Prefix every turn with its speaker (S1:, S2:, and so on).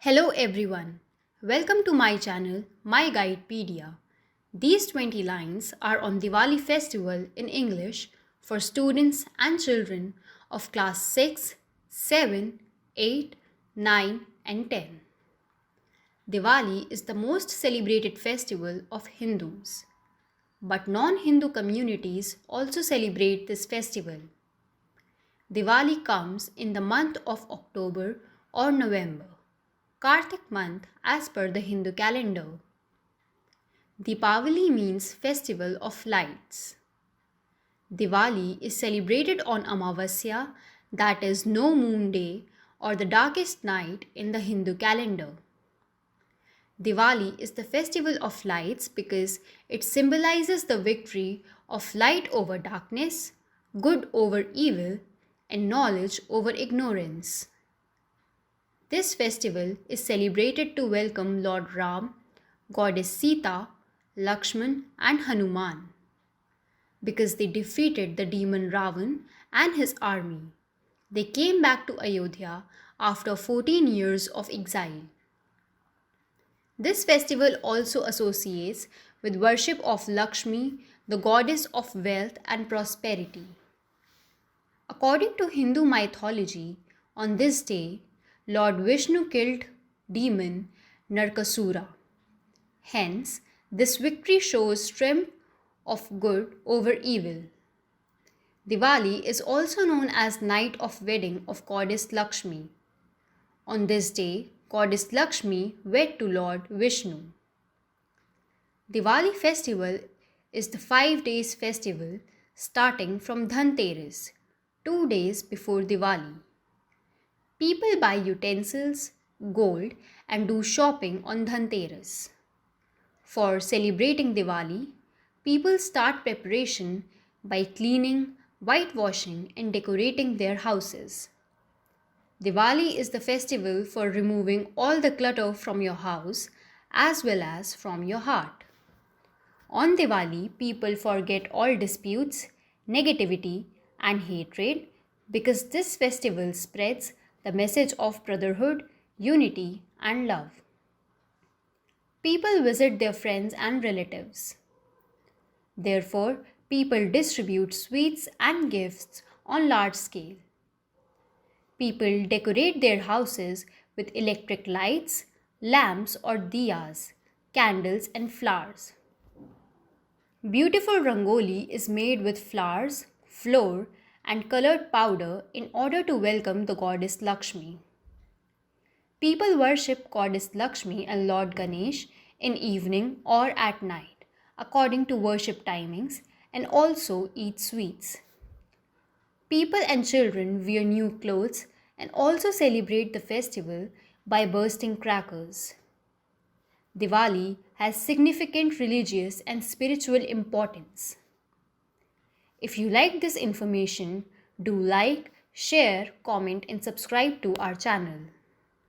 S1: Hello everyone. Welcome to my channel, My Guidepedia. These 20 lines are on Diwali festival in English for students and children of class 6, 7, 8, 9 and 10. Diwali is the most celebrated festival of Hindus, but non-Hindu communities also celebrate this festival. Diwali comes in the month of October or November, Kartik month as per the Hindu calendar. Deepavali means festival of lights. Diwali is celebrated on Amavasya, that is no moon day or the darkest night in the Hindu calendar. Diwali is the festival of lights because it symbolizes the victory of light over darkness, good over evil, and knowledge over ignorance. This festival is celebrated to welcome Lord Ram, Goddess Sita, Lakshman, and Hanuman because they defeated the demon Ravan and his army. They came back to Ayodhya after 14 years of exile. This festival also associates with worship of Lakshmi, the goddess of wealth and prosperity. According to Hindu mythology, on this day, Lord Vishnu killed demon Narkasura. Hence, this victory shows strength of good over evil. Diwali is also known as Night of Wedding of Goddess Lakshmi. On this day, Goddess Lakshmi wed to Lord Vishnu. Diwali festival is the 5 days festival starting from Dhanteras, 2 days before Diwali. People buy utensils, gold, and do shopping on Dhanteras. For celebrating Diwali, people start preparation by cleaning, whitewashing, and decorating their houses. Diwali is the festival for removing all the clutter from your house as well as from your heart. On Diwali, people forget all disputes, negativity, and hatred because this festival spreads the message of brotherhood, unity, and love. People visit their friends and relatives. Therefore, people distribute sweets and gifts on large scale. People decorate their houses with electric lights, lamps or diyas, candles and flowers. Beautiful rangoli is made with flowers, flour and colored powder in order to welcome the goddess Lakshmi. People worship goddess Lakshmi and Lord Ganesh in evening or at night according to worship timings and also eat sweets. People and children wear new clothes and also celebrate the festival by bursting crackers. Diwali has significant religious and spiritual importance. If you like this information, do like, share, comment and subscribe to our channel.